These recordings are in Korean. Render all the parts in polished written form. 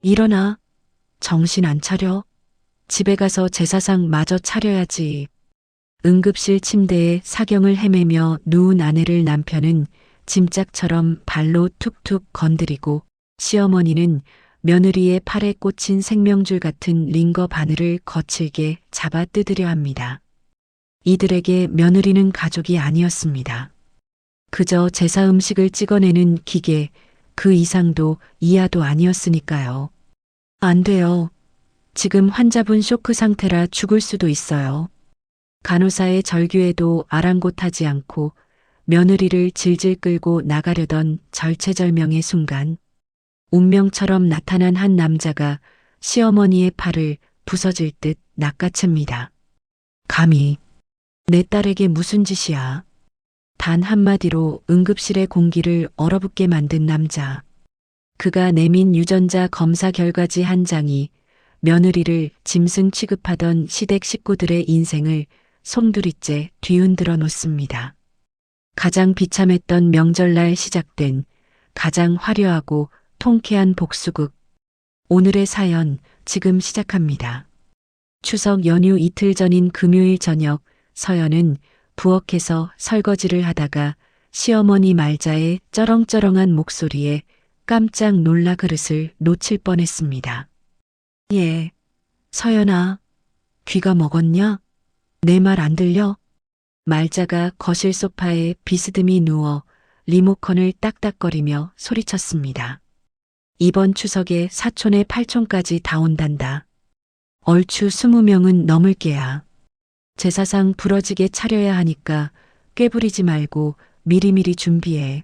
일어나. 정신 안 차려? 집에 가서 제사상 마저 차려야지. 응급실 침대에 사경을 헤매며 누운 아내를 남편은 짐짝처럼 발로 툭툭 건드리고 시어머니는 며느리의 팔에 꽂힌 생명줄 같은 링거 바늘을 거칠게 잡아 뜯으려 합니다. 이들에게 며느리는 가족이 아니었습니다. 그저 제사 음식을 찍어내는 기계, 그 이상도 이하도 아니었으니까요. 안 돼요. 지금 환자분 쇼크 상태라 죽을 수도 있어요. 간호사의 절규에도 아랑곳하지 않고 며느리를 질질 끌고 나가려던 절체절명의 순간 운명처럼 나타난 한 남자가 시어머니의 팔을 부서질 듯 낚아챕니다. 감히 내 딸에게 무슨 짓이야. 단 한마디로 응급실의 공기를 얼어붙게 만든 남자. 그가 내민 유전자 검사 결과지 한 장이 며느리를 짐승 취급하던 시댁 식구들의 인생을 송두리째 뒤흔들어 놓습니다. 가장 비참했던 명절날 시작된 가장 화려하고 통쾌한 복수극. 오늘의 사연 지금 시작합니다. 추석 연휴 이틀 전인 금요일 저녁 서연은 부엌에서 설거지를 하다가 시어머니 말자의 쩌렁쩌렁한 목소리에 깜짝 놀라 그릇을 놓칠 뻔했습니다. 예, 서연아, 귀가 먹었냐? 내 말 안 들려? 말자가 거실 소파에 비스듬히 누워 리모컨을 딱딱거리며 소리쳤습니다. 이번 추석에 사촌의 팔촌까지 다 온단다. 얼추 20명은 넘을 게야. 제사상 부러지게 차려야 하니까 꾀부리지 말고 미리미리 준비해.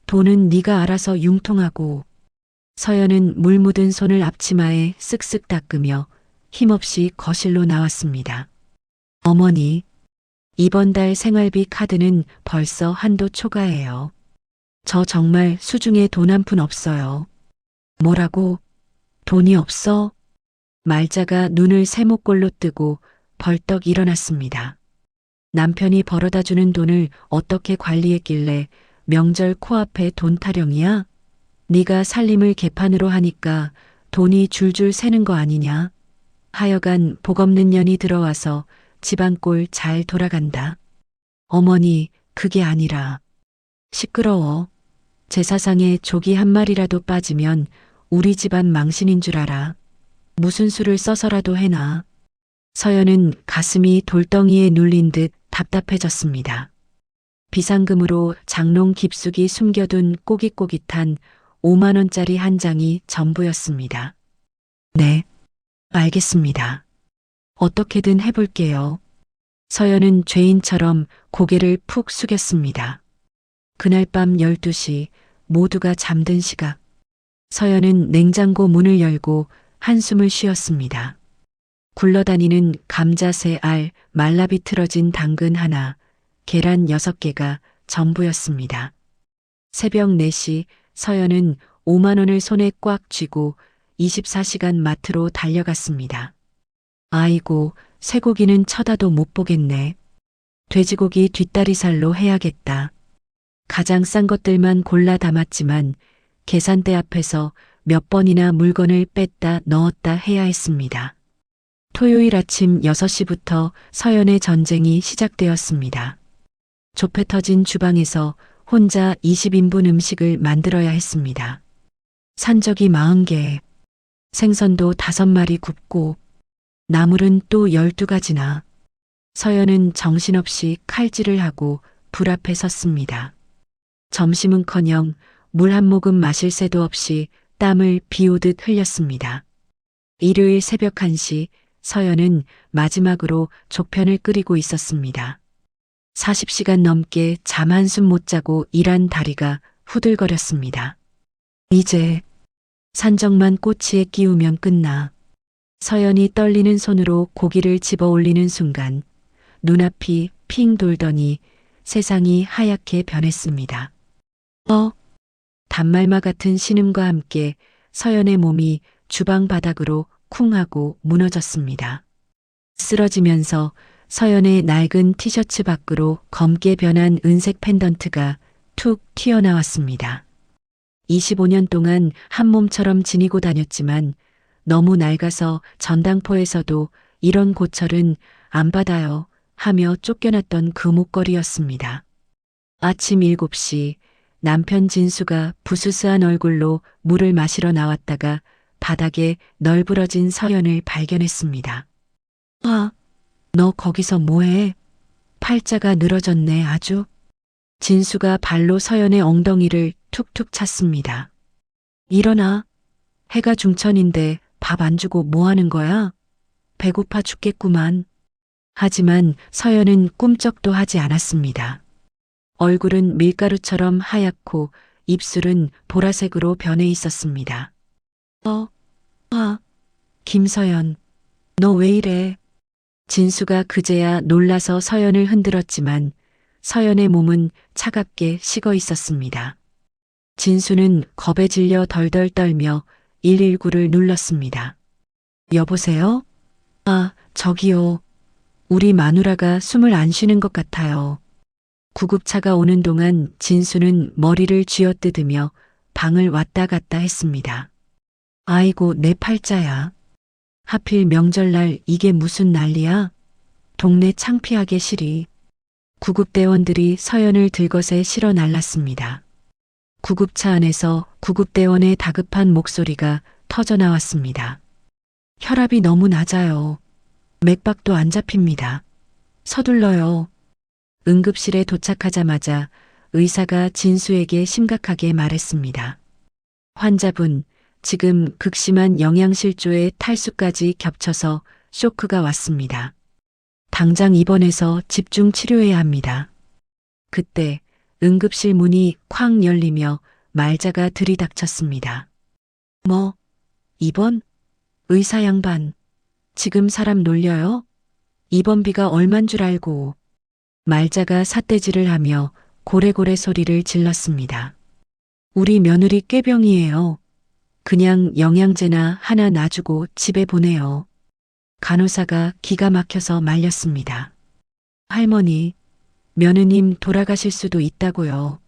돈은 네가 알아서 융통하고. 서연은 물 묻은 손을 앞치마에 쓱쓱 닦으며 힘없이 거실로 나왔습니다. 어머니, 이번 달 생활비 카드는 벌써 한도 초과해요. 저 정말 수중에 돈 한 푼 없어요. 뭐라고? 돈이 없어? 말자가 눈을 세모꼴로 뜨고 벌떡 일어났습니다. 남편이 벌어다 주는 돈을 어떻게 관리했길래 명절 코앞에 돈 타령이야? 네가 살림을 개판으로 하니까 돈이 줄줄 새는 거 아니냐? 하여간 복 없는 년이 들어와서 집안꼴 잘 돌아간다. 어머니, 그게 아니라. 시끄러워. 제사상에 조기 한 마리라도 빠지면 우리 집안 망신인 줄 알아. 무슨 수를 써서라도 해놔. 서연은 가슴이 돌덩이에 눌린 듯 답답해졌습니다. 비상금으로 장롱 깊숙이 숨겨둔 꼬깃꼬깃한 5만 원짜리 한 장이 전부였습니다. 네, 알겠습니다. 어떻게든 해볼게요. 서연은 죄인처럼 고개를 푹 숙였습니다. 그날 밤 12시 모두가 잠든 시각. 서연은 냉장고 문을 열고 한숨을 쉬었습니다. 굴러다니는 감자새 알, 말라 비틀어진 당근 하나, 계란 6개가 전부였습니다. 새벽 4시 서연은 5만 원을 손에 꽉 쥐고 24시간 마트로 달려갔습니다. 아이고, 쇠고기는 쳐다도 못 보겠네. 돼지고기 뒷다리살로 해야겠다. 가장 싼 것들만 골라 담았지만 계산대 앞에서 몇 번이나 물건을 뺐다 넣었다 해야 했습니다. 토요일 아침 6시부터 서연의 전쟁이 시작되었습니다. 좁혀 터진 주방에서 혼자 20인분 음식을 만들어야 했습니다. 산적이 40개, 생선도 5마리 굽고 나물은 또 12가지나. 서연은 정신없이 칼질을 하고 불 앞에 섰습니다. 점심은커녕 물 한 모금 마실 새도 없이 땀을 비오듯 흘렸습니다. 일요일 새벽 1시 서연은 마지막으로 족편을 끓이고 있었습니다. 40시간 넘게 잠 한숨 못 자고 일한 다리가 후들거렸습니다. 이제 산적만 꼬치에 끼우면 끝나. 서연이 떨리는 손으로 고기를 집어 올리는 순간 눈앞이 핑 돌더니 세상이 하얗게 변했습니다. 단말마 같은 신음과 함께 서연의 몸이 주방 바닥으로 쿵 하고 무너졌습니다. 쓰러지면서 서연의 낡은 티셔츠 밖으로 검게 변한 은색 펜던트가 툭 튀어나왔습니다. 25년 동안 한 몸처럼 지니고 다녔지만 너무 낡아서 전당포에서도 이런 고철은 안 받아요 하며 쫓겨났던 그 목걸이였습니다. 아침 7시 남편 진수가 부스스한 얼굴로 물을 마시러 나왔다가 바닥에 널브러진 서연을 발견했습니다. 아, 너 거기서 뭐해? 팔자가 늘어졌네 아주. 진수가 발로 서연의 엉덩이를 툭툭 찼습니다. 일어나. 해가 중천인데 밥 안 주고 뭐 하는 거야? 배고파 죽겠구만. 하지만 서연은 꿈쩍도 하지 않았습니다. 얼굴은 밀가루처럼 하얗고 입술은 보라색으로 변해 있었습니다. 김서연, 너 왜 이래? 진수가 그제야 놀라서 서연을 흔들었지만 서연의 몸은 차갑게 식어 있었습니다. 진수는 겁에 질려 덜덜 떨며 119를 눌렀습니다. 여보세요? 저기요. 우리 마누라가 숨을 안 쉬는 것 같아요. 구급차가 오는 동안 진수는 머리를 쥐어뜯으며 방을 왔다 갔다 했습니다. 아이고 내 팔자야. 하필 명절날 이게 무슨 난리야? 동네 창피하게 시리. 구급대원들이 서연을 들것에 실어 날랐습니다. 구급차 안에서 구급대원의 다급한 목소리가 터져나왔습니다. 혈압이 너무 낮아요. 맥박도 안 잡힙니다. 서둘러요. 응급실에 도착하자마자 의사가 진수에게 심각하게 말했습니다. 환자분, 지금 극심한 영양실조에 탈수까지 겹쳐서 쇼크가 왔습니다. 당장 입원해서 집중 치료해야 합니다. 그때 응급실 문이 쾅 열리며 말자가 들이닥쳤습니다. 뭐, 입원? 의사 양반, 지금 사람 놀려요? 입원비가 얼만 줄 알고. 말자가 삿대질을 하며 고래고래 소리를 질렀습니다. 우리 며느리 꾀병이에요. 그냥 영양제나 하나 놔주고 집에 보내요. 간호사가 기가 막혀서 말렸습니다. 할머니, 며느님 돌아가실 수도 있다고요.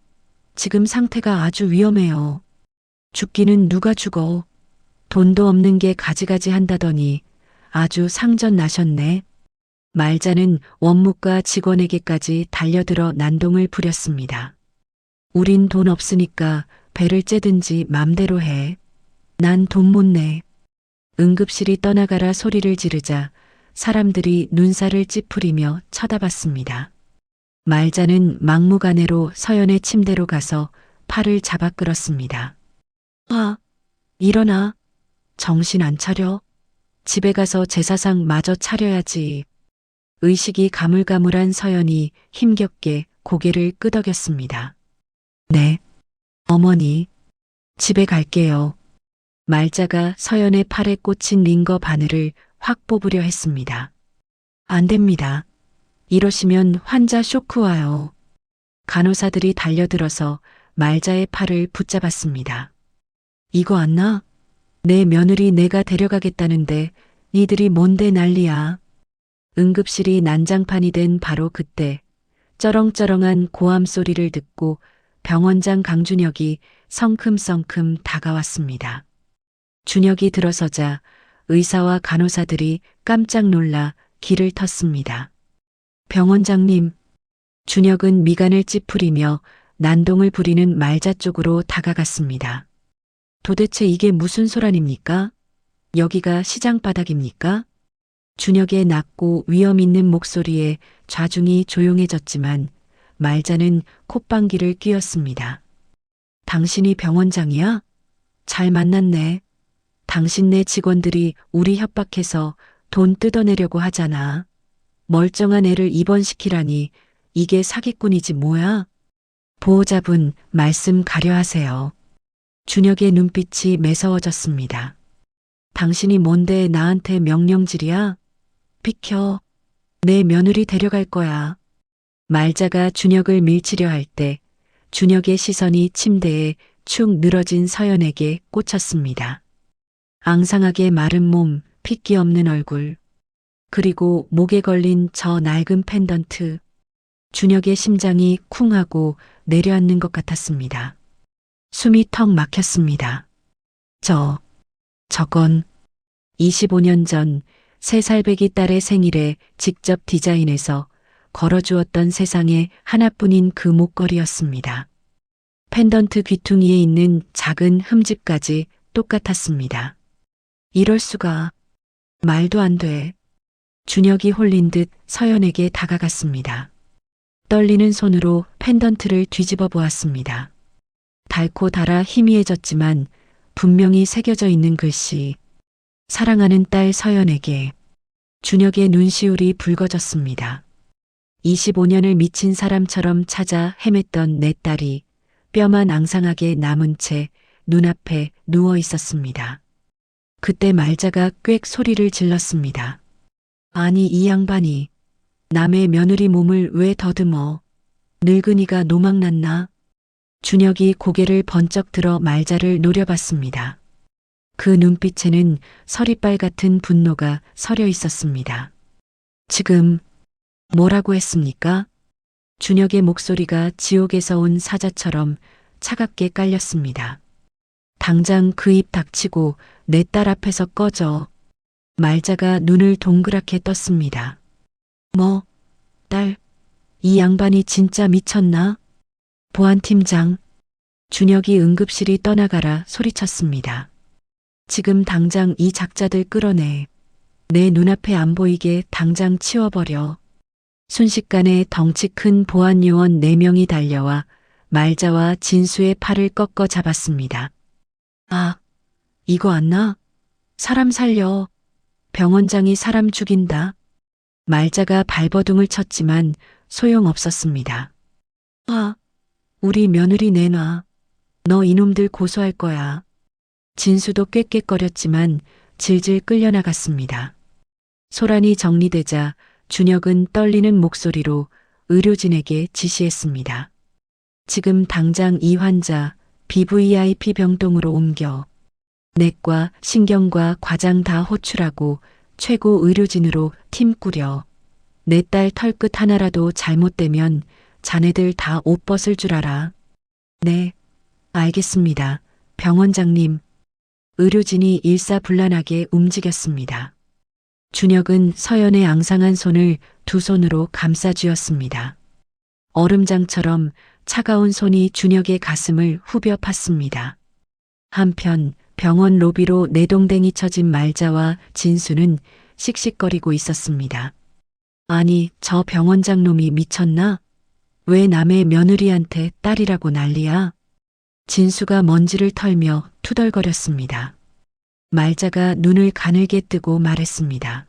지금 상태가 아주 위험해요. 죽기는 누가 죽어. 돈도 없는 게 가지가지 한다더니 아주 상전 나셨네. 말자는 원무과 직원에게까지 달려들어 난동을 부렸습니다. 우린 돈 없으니까 배를 째든지 맘대로 해. 난 돈 못 내. 응급실이 떠나가라 소리를 지르자 사람들이 눈살을 찌푸리며 쳐다봤습니다. 말자는 막무가내로 서연의 침대로 가서 팔을 잡아 끌었습니다. 일어나. 정신 안 차려? 집에 가서 제사상 마저 차려야지. 의식이 가물가물한 서연이 힘겹게 고개를 끄덕였습니다. 네, 어머니, 집에 갈게요. 말자가 서연의 팔에 꽂힌 링거 바늘을 확 뽑으려 했습니다. 안 됩니다. 이러시면 환자 쇼크 와요. 간호사들이 달려들어서 말자의 팔을 붙잡았습니다. 이거 안 나? 내 며느리 내가 데려가겠다는데 니들이 뭔데 난리야. 응급실이 난장판이 된 바로 그때 쩌렁쩌렁한 고함 소리를 듣고 병원장 강준혁이 성큼성큼 다가왔습니다. 준혁이 들어서자 의사와 간호사들이 깜짝 놀라 길을 텄습니다. 병원장님, 준혁은 미간을 찌푸리며 난동을 부리는 말자 쪽으로 다가갔습니다. 도대체 이게 무슨 소란입니까? 여기가 시장 바닥입니까? 준혁의 낮고 위험 있는 목소리에 좌중이 조용해졌지만 말자는 콧방귀를 뀌었습니다. 당신이 병원장이야? 잘 만났네. 당신네 직원들이 우리 협박해서 돈 뜯어내려고 하잖아. 멀쩡한 애를 입원시키라니 이게 사기꾼이지 뭐야? 보호자분 말씀 가려하세요. 준혁의 눈빛이 매서워졌습니다. 당신이 뭔데 나한테 명령질이야? 비켜. 내 며느리 데려갈 거야. 말자가 준혁을 밀치려 할 때 준혁의 시선이 침대에 축 늘어진 서연에게 꽂혔습니다. 앙상하게 마른 몸, 핏기 없는 얼굴, 그리고 목에 걸린 저 낡은 펜던트. 준혁의 심장이 쿵 하고 내려앉는 것 같았습니다. 숨이 턱 막혔습니다. 저건 25년 전 3살배기 딸의 생일에 직접 디자인해서 걸어주었던 세상에 하나뿐인 그 목걸이였습니다. 펜던트 귀퉁이에 있는 작은 흠집까지 똑같았습니다. 이럴 수가. 말도 안 돼. 준혁이 홀린 듯 서연에게 다가갔습니다. 떨리는 손으로 펜던트를 뒤집어 보았습니다. 닳고 닳아 희미해졌지만 분명히 새겨져 있는 글씨. 사랑하는 딸 서연에게. 준혁의 눈시울이 붉어졌습니다. 25년을 미친 사람처럼 찾아 헤맸던 내 딸이 뼈만 앙상하게 남은 채 눈앞에 누워 있었습니다. 그때 말자가 꽥 소리를 질렀습니다. 아니 이 양반이 남의 며느리 몸을 왜 더듬어? 늙은이가 노망났나? 준혁이 고개를 번쩍 들어 말자를 노려봤습니다. 그 눈빛에는 서리빨 같은 분노가 서려 있었습니다. 지금 뭐라고 했습니까? 준혁의 목소리가 지옥에서 온 사자처럼 차갑게 깔렸습니다. 당장 그 입 닥치고 내 딸 앞에서 꺼져. 말자가 눈을 동그랗게 떴습니다. 뭐, 딸, 이 양반이 진짜 미쳤나? 보안팀장, 준혁이 응급실이 떠나가라 소리쳤습니다. 지금 당장 이 작자들 끌어내. 내 눈앞에 안 보이게 당장 치워버려. 순식간에 덩치 큰 보안 요원 4명이 달려와 말자와 진수의 팔을 꺾어 잡았습니다. 아, 이거 안 나? 사람 살려. 병원장이 사람 죽인다. 말자가 발버둥을 쳤지만 소용없었습니다. 아, 우리 며느리 내놔. 너 이놈들 고소할 거야. 진수도 꾀꾀거렸지만 질질 끌려나갔습니다. 소란이 정리되자 준혁은 떨리는 목소리로 의료진에게 지시했습니다. 지금 당장 이 환자 BVIP 병동으로 옮겨. 내과, 신경과 과장 다 호출하고 최고 의료진으로 팀 꾸려. 내 딸 털끝 하나라도 잘못되면 자네들 다 옷 벗을 줄 알아. 네, 알겠습니다. 병원장님. 의료진이 일사불란하게 움직였습니다. 준혁은 서연의 앙상한 손을 두 손으로 감싸쥐었습니다. 얼음장처럼 차가운 손이 준혁의 가슴을 후벼 팠습니다. 한편 병원 로비로 내동댕이 쳐진 말자와 진수는 씩씩거리고 있었습니다. 아니, 저 병원장 놈이 미쳤나? 왜 남의 며느리한테 딸이라고 난리야? 진수가 먼지를 털며 투덜거렸습니다. 말자가 눈을 가늘게 뜨고 말했습니다.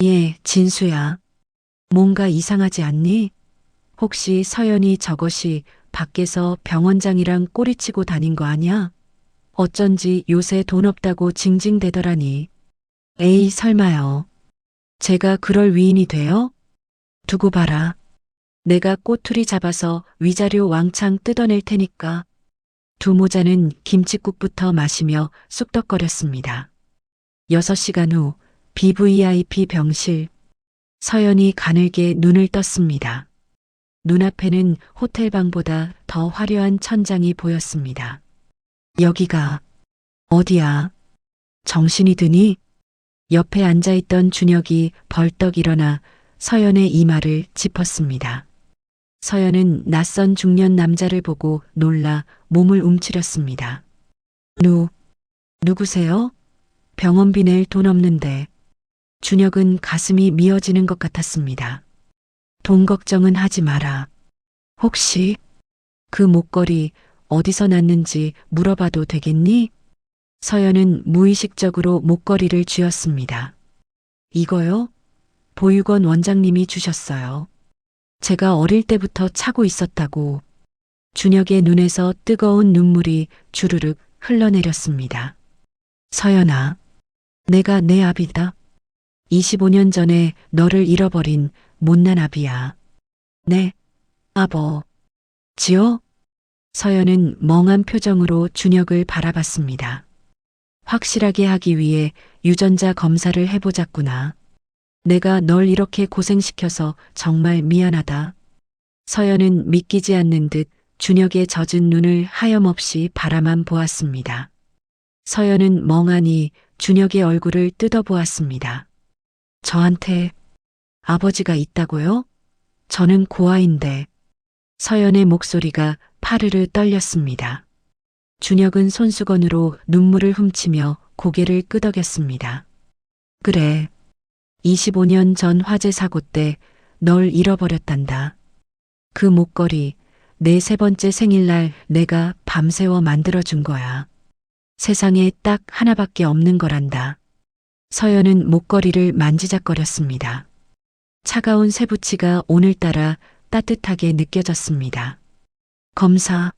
예, 진수야. 뭔가 이상하지 않니? 혹시 서연이 저것이 밖에서 병원장이랑 꼬리치고 다닌 거 아니야? 어쩐지 요새 돈 없다고 징징대더라니. 에이, 설마요. 제가 그럴 위인이 돼요? 두고 봐라. 내가 꼬투리 잡아서 위자료 왕창 뜯어낼 테니까. 두 모자는 김칫국부터 마시며 쑥덕거렸습니다. 6시간 후 BVIP 병실. 서연이 가늘게 눈을 떴습니다. 눈앞에는 호텔방보다 더 화려한 천장이 보였습니다. 여기가 어디야? 정신이 드니? 옆에 앉아있던 준혁이 벌떡 일어나 서연의 이마를 짚었습니다. 서연은 낯선 중년 남자를 보고 놀라 몸을 움츠렸습니다. 누구세요? 병원비 낼 돈 없는데. 준혁은 가슴이 미어지는 것 같았습니다. 돈 걱정은 하지 마라. 혹시 그 목걸이 어디서 났는지 물어봐도 되겠니? 서연은 무의식적으로 목걸이를 쥐었습니다. 이거요? 보육원 원장님이 주셨어요. 제가 어릴 때부터 차고 있었다고. 준혁의 눈에서 뜨거운 눈물이 주르륵 흘러내렸습니다. 서연아, 내가 내 아비다. 25년 전에 너를 잃어버린 못난 아비야. 네, 아버지요? 서연은 멍한 표정으로 준혁을 바라봤습니다. 확실하게 하기 위해 유전자 검사를 해보자꾸나. 내가 널 이렇게 고생시켜서 정말 미안하다. 서연은 믿기지 않는 듯 준혁의 젖은 눈을 하염없이 바라만 보았습니다. 서연은 멍하니 준혁의 얼굴을 뜯어보았습니다. 저한테 아버지가 있다고요? 저는 고아인데. 서연의 목소리가 파르르 떨렸습니다. 준혁은 손수건으로 눈물을 훔치며 고개를 끄덕였습니다. 그래. 25년 전 화재 사고 때 널 잃어버렸단다. 그 목걸이 내 3번째 생일날 내가 밤새워 만들어준 거야. 세상에 딱 하나밖에 없는 거란다. 서연은 목걸이를 만지작거렸습니다. 차가운 쇠붙이가 오늘따라 따뜻하게 느껴졌습니다. 검사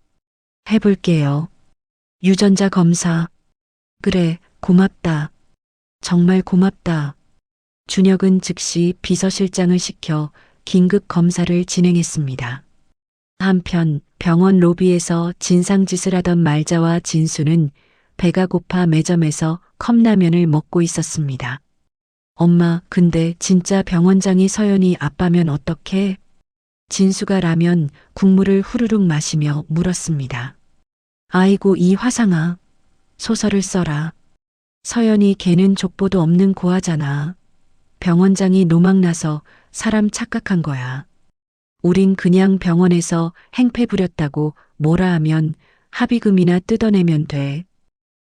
해볼게요. 유전자 검사. 그래, 고맙다. 정말 고맙다. 준혁은 즉시 비서실장을 시켜 긴급 검사를 진행했습니다. 한편 병원 로비에서 진상짓을 하던 말자와 진수는 배가 고파 매점에서 컵라면을 먹고 있었습니다. 엄마, 근데 진짜 병원장이 서연이 아빠면 어떡해? 진수가 라면 국물을 후루룩 마시며 물었습니다. 아이고 이 화상아. 소설을 써라. 서연이 걔는 족보도 없는 고아잖아. 병원장이 노망나서 사람 착각한 거야. 우린 그냥 병원에서 행패 부렸다고 뭐라 하면 합의금이나 뜯어내면 돼.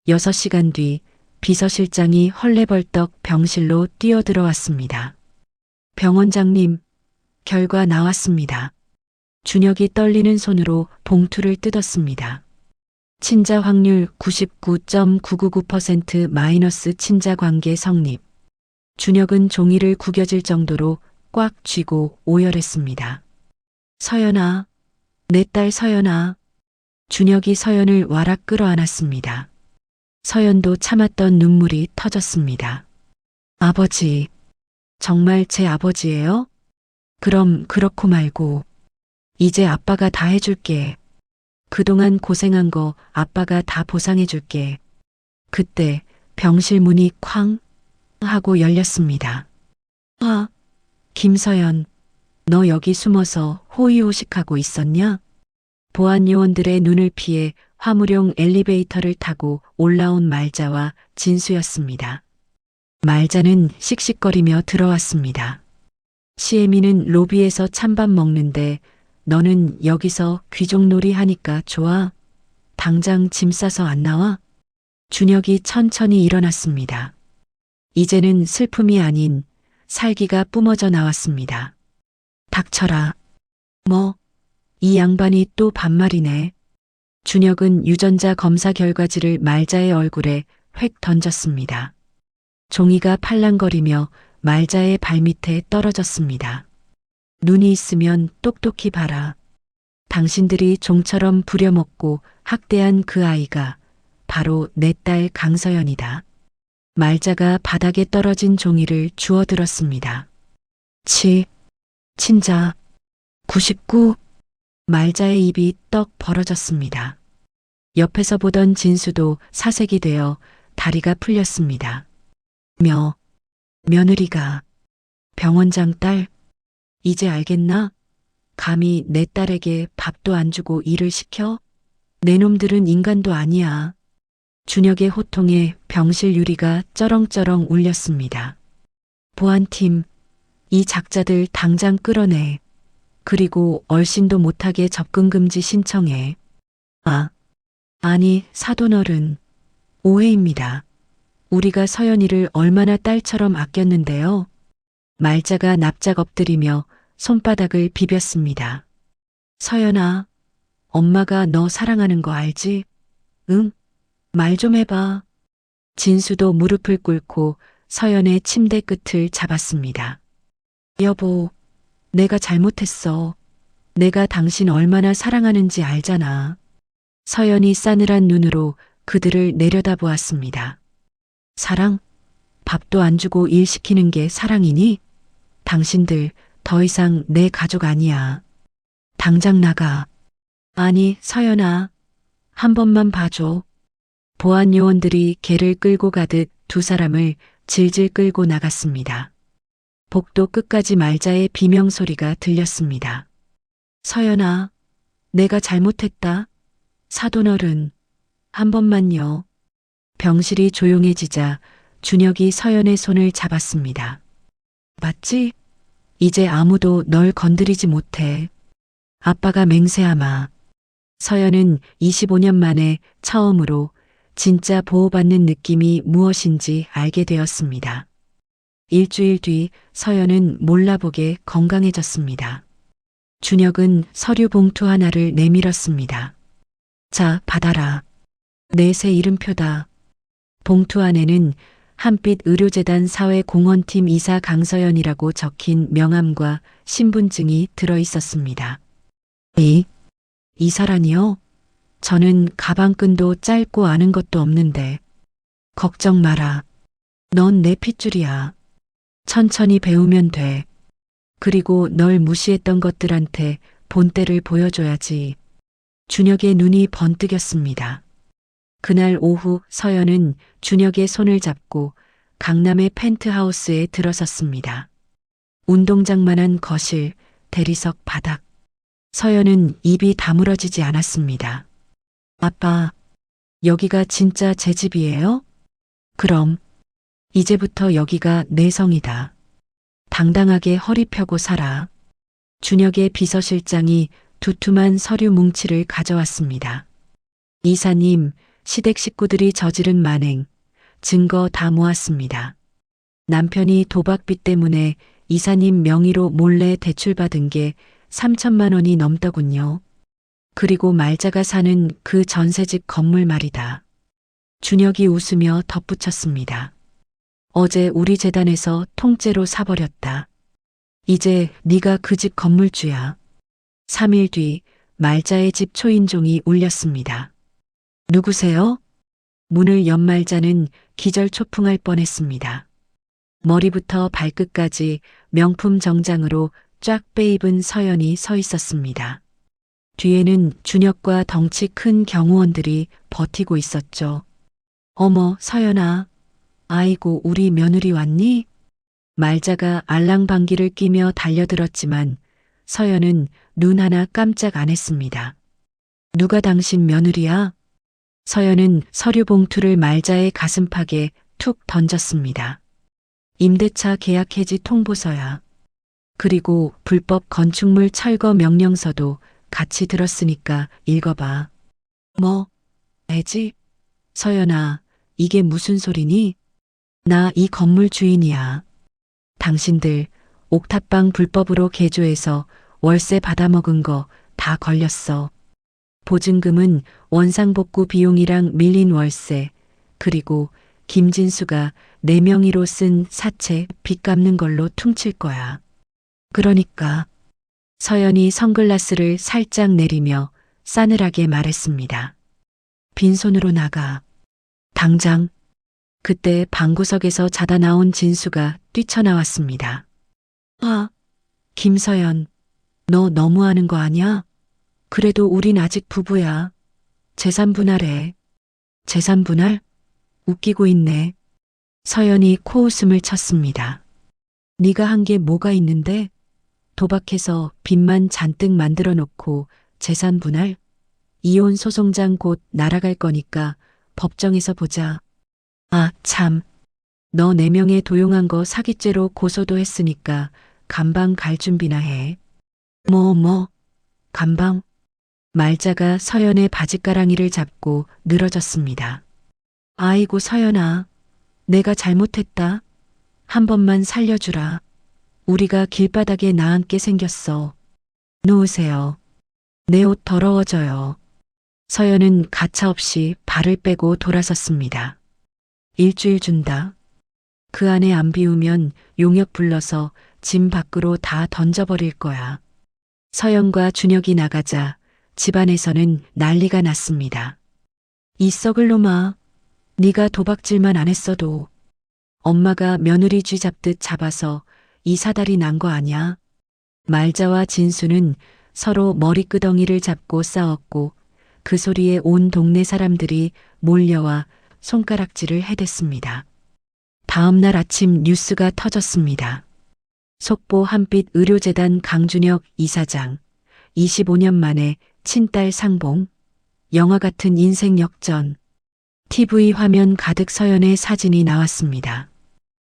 6시간 뒤 비서실장이 헐레벌떡 병실로 뛰어들어왔습니다. 병원장님, 결과 나왔습니다. 준혁이 떨리는 손으로 봉투를 뜯었습니다. 친자 확률 99.999% 마이너스 친자 관계 성립. 준혁은 종이를 구겨질 정도로 꽉 쥐고 오열했습니다. 서연아, 내 딸 서연아. 준혁이 서연을 와락 끌어안았습니다. 서연도 참았던 눈물이 터졌습니다. 아버지, 정말 제 아버지예요? 그럼 그렇고 말고 이제 아빠가 다 해줄게. 그동안 고생한 거 아빠가 다 보상해줄게. 그때 병실 문이 쾅 하고 열렸습니다. 아, 김서연, 너 여기 숨어서 호의호식하고 있었냐? 보안 요원들의 눈을 피해 화물용 엘리베이터를 타고 올라온 말자와 진수였습니다. 말자는 씩씩거리며 들어왔습니다. 시애미는 로비에서 찬밥 먹는데 너는 여기서 귀족놀이 하니까 좋아? 당장 짐 싸서 안 나와? 준혁이 천천히 일어났습니다. 이제는 슬픔이 아닌 살기가 뿜어져 나왔습니다. 닥쳐라. 뭐? 이 양반이 또 반말이네. 준혁은 유전자 검사 결과지를 말자의 얼굴에 획 던졌습니다. 종이가 팔랑거리며 말자의 발밑에 떨어졌습니다. 눈이 있으면 똑똑히 봐라. 당신들이 종처럼 부려먹고 학대한 그 아이가 바로 내 딸 강서연이다. 말자가 바닥에 떨어진 종이를 주워들었습니다. 친자 99. 말자의 입이 떡 벌어졌습니다. 옆에서 보던 진수도 사색이 되어 다리가 풀렸습니다. 며느리가 병원장 딸, 이제 알겠나? 감히 내 딸에게 밥도 안 주고 일을 시켜? 내 놈들은 인간도 아니야. 준혁의 호통에 병실 유리가 쩌렁쩌렁 울렸습니다. 보안팀, 이 작자들 당장 끌어내. 그리고 얼씬도 못하게 접근 금지 신청해. 아니, 사돈어른. 오해입니다. 우리가 서연이를 얼마나 딸처럼 아꼈는데요. 말자가 납작 엎드리며 손바닥을 비볐습니다. 서연아, 엄마가 너 사랑하는 거 알지? 응? 말 좀 해봐. 진수도 무릎을 꿇고 서연의 침대 끝을 잡았습니다. 여보, 내가 잘못했어. 내가 당신 얼마나 사랑하는지 알잖아. 서연이 싸늘한 눈으로 그들을 내려다보았습니다. 사랑? 밥도 안 주고 일 시키는 게 사랑이니? 당신들 더 이상 내 가족 아니야. 당장 나가. 아니, 서연아. 한 번만 봐줘. 보안 요원들이 개를 끌고 가듯 두 사람을 질질 끌고 나갔습니다. 복도 끝까지 말자의 비명소리가 들렸습니다. 서연아, 내가 잘못했다. 사돈어른, 한 번만요. 병실이 조용해지자 준혁이 서연의 손을 잡았습니다. 맞지? 이제 아무도 널 건드리지 못해. 아빠가 맹세하마. 서연은 25년 만에 처음으로 진짜 보호받는 느낌이 무엇인지 알게 되었습니다. 일주일 뒤 서연은 몰라보게 건강해졌습니다. 준혁은 서류 봉투 하나를 내밀었습니다. 자, 받아라. 내 새 이름표다. 봉투 안에는 한빛 의료재단 사회공헌팀 이사 강서연이라고 적힌 명함과 신분증이 들어 있었습니다. 이사라니요? 저는 가방끈도 짧고 아는 것도 없는데. 걱정 마라. 넌 내 핏줄이야. 천천히 배우면 돼. 그리고 널 무시했던 것들한테 본때를 보여줘야지. 준혁의 눈이 번뜩였습니다. 그날 오후 서연은 준혁의 손을 잡고 강남의 펜트하우스에 들어섰습니다. 운동장만한 거실, 대리석 바닥. 서연은 입이 다물어지지 않았습니다. 아빠, 여기가 진짜 제 집이에요? 그럼, 이제부터 여기가 내 성이다. 당당하게 허리 펴고 살아. 준혁의 비서실장이 두툼한 서류 뭉치를 가져왔습니다. 이사님, 시댁 식구들이 저지른 만행, 증거 다 모았습니다. 남편이 도박빚 때문에 이사님 명의로 몰래 대출받은 게 3천만 원이 넘더군요. 그리고 말자가 사는 그 전세집 건물 말이다. 준혁이 웃으며 덧붙였습니다. 어제 우리 재단에서 통째로 사버렸다. 이제 네가 그 집 건물주야. 3일 뒤 말자의 집 초인종이 울렸습니다. 누구세요? 문을 연 말자는 기절초풍할 뻔했습니다. 머리부터 발끝까지 명품 정장으로 쫙 빼입은 서연이 서 있었습니다. 뒤에는 준혁과 덩치 큰 경호원들이 버티고 있었죠. 어머, 서연아. 아이고, 우리 며느리 왔니? 말자가 알랑방귀를 끼며 달려들었지만 서연은 눈 하나 깜짝 안 했습니다. 누가 당신 며느리야? 서연은 서류 봉투를 말자의 가슴팍에 툭 던졌습니다. 임대차 계약 해지 통보서야. 그리고 불법 건축물 철거 명령서도 같이 들었으니까 읽어봐. 뭐? 애지? 서연아, 이게 무슨 소리니? 나 이 건물 주인이야. 당신들 옥탑방 불법으로 개조해서 월세 받아먹은 거 다 걸렸어. 보증금은 원상복구 비용이랑 밀린 월세, 그리고 김진수가 내 명의로 쓴 사채 빚 갚는 걸로 퉁칠 거야. 그러니까 서연이 선글라스를 살짝 내리며 싸늘하게 말했습니다. 빈손으로 나가. 당장. 그때 방구석에서 자다 나온 진수가 뛰쳐나왔습니다. 아, 김서연, 너 너무하는 거 아니야? 그래도 우린 아직 부부야. 재산 분할해. 재산 분할? 웃기고 있네. 서연이 코웃음을 쳤습니다. 네가 한 게 뭐가 있는데? 도박해서 빚만 잔뜩 만들어 놓고 재산 분할? 이혼 소송장 곧 날아갈 거니까 법정에서 보자. 아, 참. 너 4명에 도용한 거 사기죄로 고소도 했으니까 감방 갈 준비나 해. 뭐, 감방? 말자가 서연의 바짓가랑이를 잡고 늘어졌습니다. 아이고 서연아, 내가 잘못했다. 한 번만 살려주라. 우리가 길바닥에 나앉게 생겼어. 놓으세요. 내 옷 더러워져요. 서연은 가차없이 발을 빼고 돌아섰습니다. 일주일 준다. 그 안에 안 비우면 용역 불러서 짐 밖으로 다 던져버릴 거야. 서연과 준혁이 나가자 집안에서는 난리가 났습니다. 이 썩을 놈아, 네가 도박질만 안 했어도 엄마가 며느리 쥐 잡듯 잡아서 이 사달이 난 거 아냐? 말자와 진수는 서로 머리끄덩이를 잡고 싸웠고 그 소리에 온 동네 사람들이 몰려와 손가락질을 해댔습니다. 다음 날 아침 뉴스가 터졌습니다. 속보 한빛 의료재단 강준혁 이사장, 25년 만에 친딸 상봉, 영화 같은 인생 역전. TV 화면 가득 서연의 사진이 나왔습니다.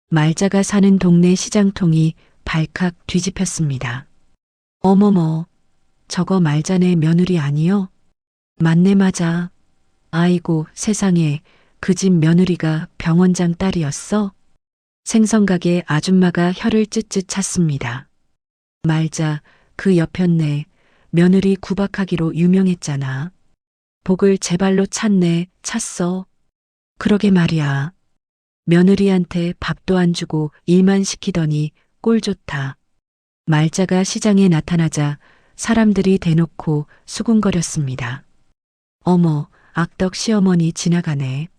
말자가 사는 동네 시장통이 발칵 뒤집혔습니다. 어머머, 저거 말자네 며느리 아니요? 맞네 맞아. 아이고 세상에, 그 집 며느리가 병원장 딸이었어? 생선가게 아줌마가 혀를 쯧쯧 찼습니다. 말자, 그 여편네, 며느리 구박하기로 유명했잖아. 복을 제 발로 찼네, 찼어. 그러게 말이야. 며느리한테 밥도 안 주고 일만 시키더니 꼴 좋다. 말자가 시장에 나타나자 사람들이 대놓고 수군거렸습니다. 어머, 악덕 시어머니 지나가네.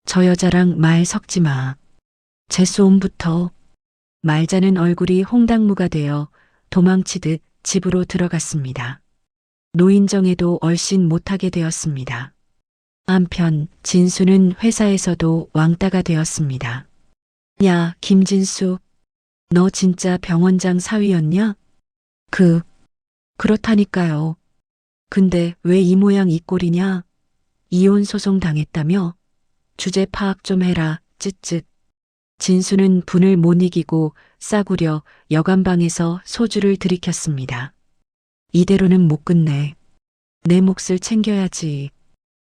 저 여자랑 말 섞지 마. 재수옴부터. 말자는 얼굴이 홍당무가 되어 도망치듯 집으로 들어갔습니다. 노인정에도 얼씬 못하게 되었습니다. 한편 진수는 회사에서도 왕따가 되었습니다. 야, 김진수, 너 진짜 병원장 사위였냐? 그렇다니까요. 근데 왜 이 모양 이 꼴이냐? 이혼 소송 당했다며? 주제 파악 좀 해라, 쯧쯧. 진수는 분을 못 이기고 싸구려 여관방에서 소주를 들이켰습니다. 이대로는 못 끝내. 내 몫을 챙겨야지.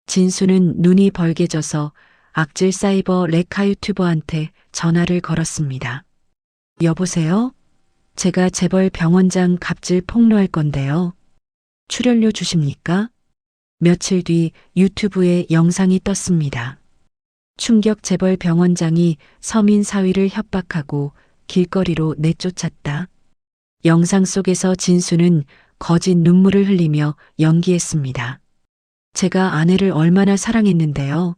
진수는 눈이 벌게져서 악질 사이버 레카 유튜버한테 전화를 걸었습니다. 여보세요? 제가 재벌 병원장 갑질 폭로할 건데요. 출연료 주십니까? 며칠 뒤 유튜브에 영상이 떴습니다. 충격 재벌 병원장이 서민 사위를 협박하고 길거리로 내쫓았다. 영상 속에서 진수는 거짓 눈물을 흘리며 연기했습니다. 제가 아내를 얼마나 사랑했는데요.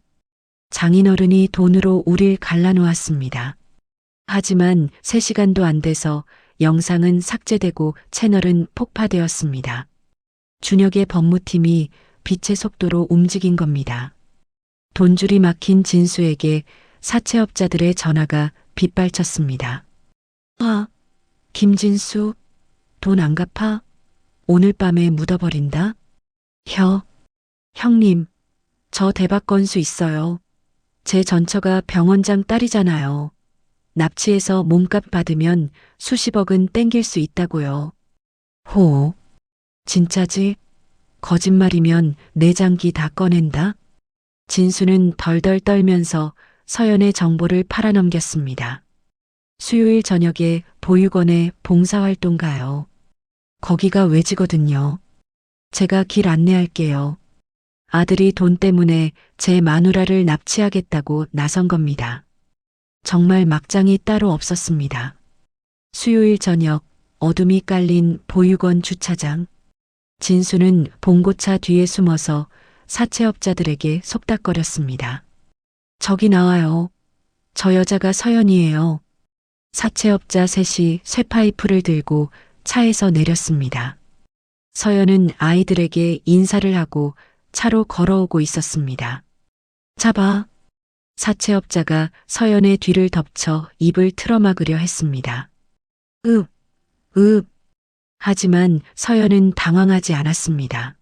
장인어른이 돈으로 우릴 갈라놓았습니다. 하지만 3시간도 안 돼서 영상은 삭제되고 채널은 폭파되었습니다. 준혁의 법무팀이 빛의 속도로 움직인 겁니다. 돈줄이 막힌 진수에게 사채업자들의 전화가 빗발쳤습니다. 아, 김진수, 돈 안 갚아? 오늘 밤에 묻어버린다? 형님, 저 대박 건수 있어요. 제 전처가 병원장 딸이잖아요. 납치해서 몸값 받으면 수십억은 땡길 수 있다고요. 호, 진짜지? 거짓말이면 내장기 다 꺼낸다? 진수는 덜덜 떨면서 서연의 정보를 팔아넘겼습니다. 수요일 저녁에 보육원에 봉사활동 가요. 거기가 외지거든요. 제가 길 안내할게요. 아들이 돈 때문에 제 마누라를 납치하겠다고 나선 겁니다. 정말 막장이 따로 없었습니다. 수요일 저녁 어둠이 깔린 보육원 주차장. 진수는 봉고차 뒤에 숨어서 사채업자들에게 속닥거렸습니다. 저기 나와요. 저 여자가 서연이에요. 사채업자 셋이 쇠파이프를 들고 차에서 내렸습니다. 서연은 아이들에게 인사를 하고 차로 걸어오고 있었습니다. 잡아. 사채업자가 서연의 뒤를 덮쳐 입을 틀어막으려 했습니다. 하지만 서연은 당황하지 않았습니다.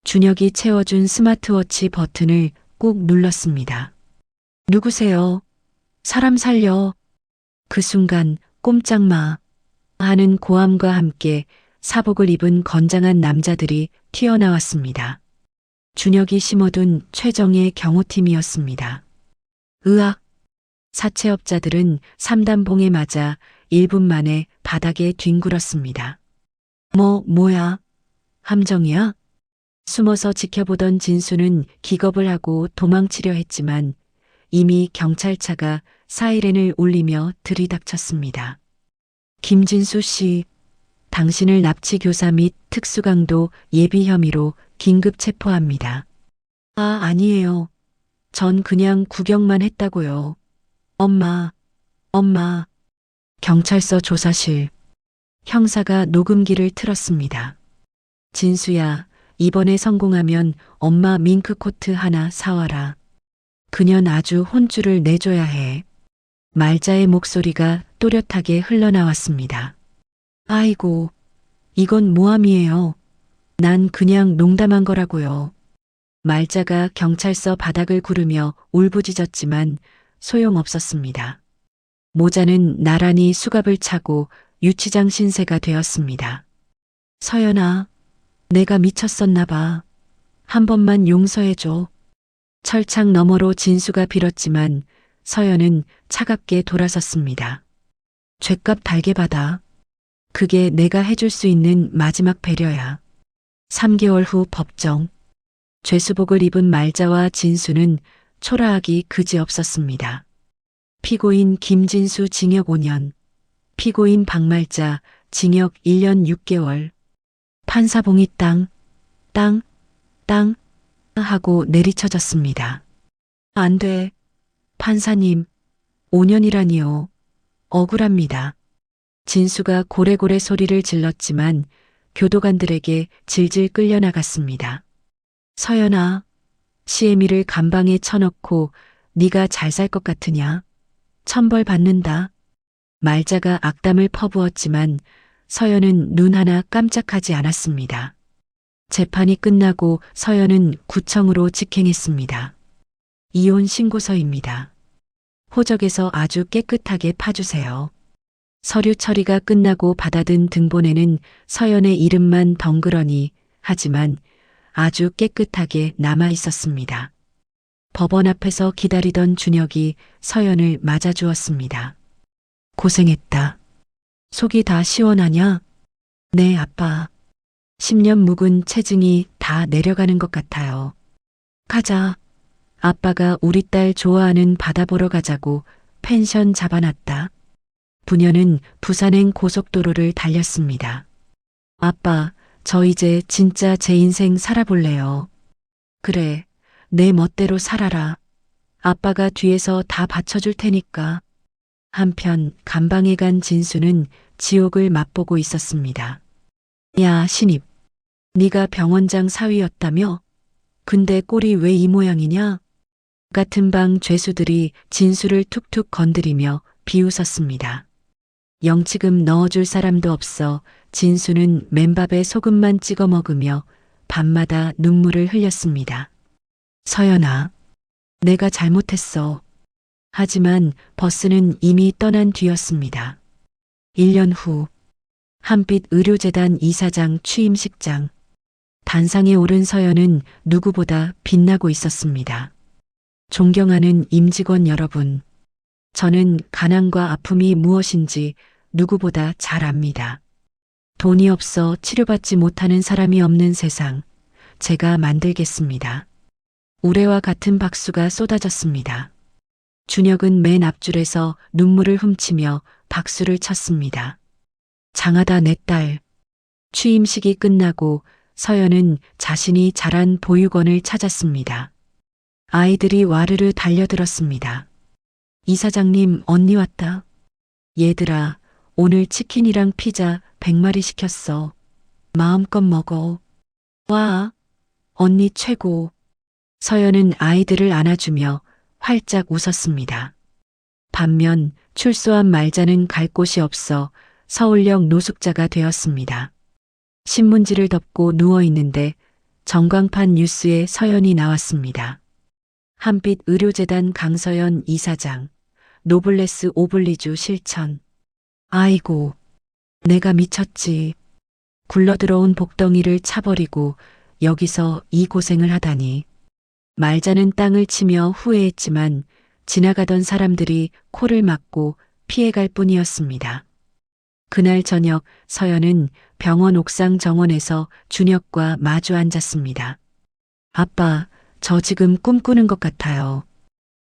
준혁이 채워준 스마트워치 버튼을 꾹 눌렀습니다. 누구세요? 사람 살려. 그 순간 꼼짝마 하는 고함과 함께 사복을 입은 건장한 남자들이 튀어나왔습니다. 준혁이 심어둔 최정의 경호팀이었습니다. 으악! 사채업자들은 삼단봉에 맞아 1분 만에 바닥에 뒹굴었습니다. 뭐야? 함정이야? 숨어서 지켜보던 진수는 기겁을 하고 도망치려 했지만 이미 경찰차가 사이렌을 울리며 들이닥쳤습니다. 김진수 씨, 당신을 납치 교사 및 특수강도 예비 혐의로 긴급 체포합니다. 아니에요. 전 그냥 구경만 했다고요. 엄마. 경찰서 조사실. 형사가 녹음기를 틀었습니다. 진수야, 이번에 성공하면 엄마 밍크코트 하나 사와라. 그년 아주 혼쭐을 내줘야 해. 말자의 목소리가 또렷하게 흘러나왔습니다. 아이고, 이건 모함이에요. 난 그냥 농담한 거라고요. 말자가 경찰서 바닥을 구르며 울부짖었지만 소용없었습니다. 모자는 나란히 수갑을 차고 유치장 신세가 되었습니다. 서연아, 내가 미쳤었나 봐. 한 번만 용서해줘. 철창 너머로 진수가 빌었지만 서연은 차갑게 돌아섰습니다. 죗값 달게 받아. 그게 내가 해줄 수 있는 마지막 배려야. 3개월 후 법정. 죄수복을 입은 말자와 진수는 초라하기 그지없었습니다. 피고인 김진수 징역 5년, 피고인 박말자 징역 1년 6개월. 판사봉이 땅 하고 내리쳐졌습니다. 안 돼. 판사님, 5년이라니요. 억울합니다. 진수가 고래고래 소리를 질렀지만 교도관들에게 질질 끌려나갔습니다. 서연아, 시애미를 감방에 쳐넣고 네가 잘 살 것 같으냐? 천벌 받는다. 말자가 악담을 퍼부었지만 서연은 눈 하나 깜짝하지 않았습니다. 재판이 끝나고 서연은 구청으로 직행했습니다. 이혼 신고서입니다. 호적에서 아주 깨끗하게 파주세요. 서류 처리가 끝나고 받아든 등본에는 서연의 이름만 덩그러니 하지만 아주 깨끗하게 남아 있었습니다. 법원 앞에서 기다리던 준혁이 서연을 맞아주었습니다. 고생했다. 속이 다 시원하냐? 네, 아빠. 10년 묵은 체증이 다 내려가는 것 같아요. 가자. 아빠가 우리 딸 좋아하는 바다 보러 가자고 펜션 잡아놨다. 부녀는 부산행 고속도로를 달렸습니다. 아빠, 저 이제 진짜 제 인생 살아볼래요. 그래, 내 멋대로 살아라. 아빠가 뒤에서 다 받쳐줄 테니까. 한편 감방에 간 진수는 지옥을 맛보고 있었습니다. 야, 신입. 네가 병원장 사위였다며? 근데 꼴이 왜 이 모양이냐? 같은 방 죄수들이 진수를 툭툭 건드리며 비웃었습니다. 영치금 넣어줄 사람도 없어 진수는 맨밥에 소금만 찍어 먹으며 밤마다 눈물을 흘렸습니다. 서연아, 내가 잘못했어. 하지만 버스는 이미 떠난 뒤였습니다. 1년 후, 한빛 의료재단 이사장 취임식장. 단상에 오른 서연은 누구보다 빛나고 있었습니다. 존경하는 임직원 여러분, 저는 가난과 아픔이 무엇인지 누구보다 잘 압니다. 돈이 없어 치료받지 못하는 사람이 없는 세상, 제가 만들겠습니다. 우레와 같은 박수가 쏟아졌습니다. 준혁은 맨 앞줄에서 눈물을 훔치며 박수를 쳤습니다. 장하다 내 딸. 취임식이 끝나고 서연은 자신이 자란 보육원을 찾았습니다. 아이들이 와르르 달려들었습니다. 이사장님, 언니 왔다. 얘들아, 오늘 치킨이랑 피자 100마리 시켰어. 마음껏 먹어. 와, 언니 최고. 서연은 아이들을 안아주며 활짝 웃었습니다. 반면 출소한 말자는 갈 곳이 없어 서울역 노숙자가 되었습니다. 신문지를 덮고 누워있는데 전광판 뉴스에 서연이 나왔습니다. 한빛 의료재단 강서연 이사장, 노블레스 오블리주 실천. 아이고, 내가 미쳤지. 굴러들어온 복덩이를 차버리고 여기서 이 고생을 하다니. 말자는 땅을 치며 후회했지만 지나가던 사람들이 코를 막고 피해갈 뿐이었습니다. 그날 저녁 서연은 병원 옥상 정원에서 준혁과 마주 앉았습니다. 아빠, 저 지금 꿈꾸는 것 같아요.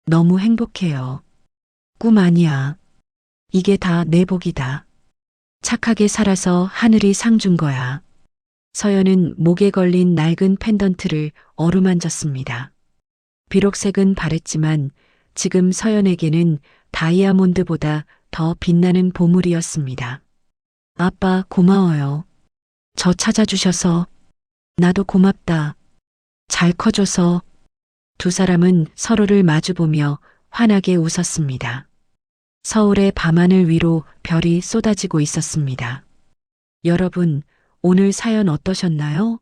너무 행복해요. 꿈 아니야. 이게 다 내 복이다. 착하게 살아서 하늘이 상 준 거야. 서연은 목에 걸린 낡은 펜던트를 어루만졌습니다. 비록 색은 바랬지만 지금 서연에게는 다이아몬드보다 더 빛나는 보물이었습니다. 아빠 고마워요. 저 찾아주셔서. 나도 고맙다. 잘 커줘서. 두 사람은 서로를 마주보며 환하게 웃었습니다. 서울의 밤하늘 위로 별이 쏟아지고 있었습니다. 여러분, 오늘 사연 어떠셨나요?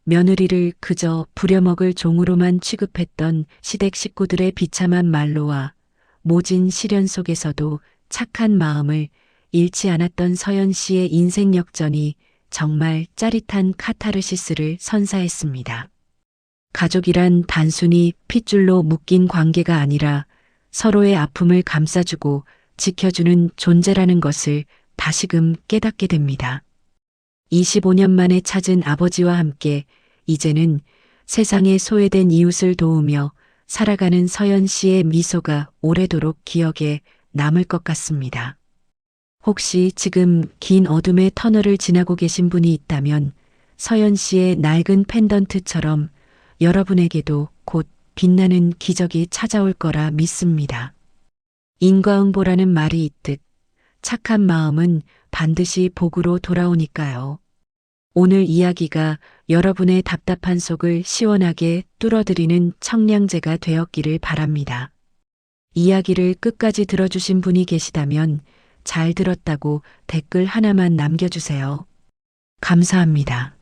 며느리를 그저 부려먹을 종으로만 취급했던 시댁 식구들의 비참한 말로와 모진 시련 속에서도 착한 마음을 잃지 않았던 서연 씨의 인생 역전이 정말 짜릿한 카타르시스를 선사했습니다. 가족이란 단순히 핏줄로 묶인 관계가 아니라 서로의 아픔을 감싸주고 지켜주는 존재라는 것을 다시금 깨닫게 됩니다. 25년 만에 찾은 아버지와 함께 이제는 세상에 소외된 이웃을 도우며 살아가는 서연 씨의 미소가 오래도록 기억에 남을 것 같습니다. 혹시 지금 긴 어둠의 터널을 지나고 계신 분이 있다면 서연 씨의 낡은 펜던트처럼 여러분에게도 곧 빛나는 기적이 찾아올 거라 믿습니다. 인과응보라는 말이 있듯 착한 마음은 반드시 복으로 돌아오니까요. 오늘 이야기가 여러분의 답답한 속을 시원하게 뚫어드리는 청량제가 되었기를 바랍니다. 이야기를 끝까지 들어주신 분이 계시다면 잘 들었다고 댓글 하나만 남겨주세요. 감사합니다.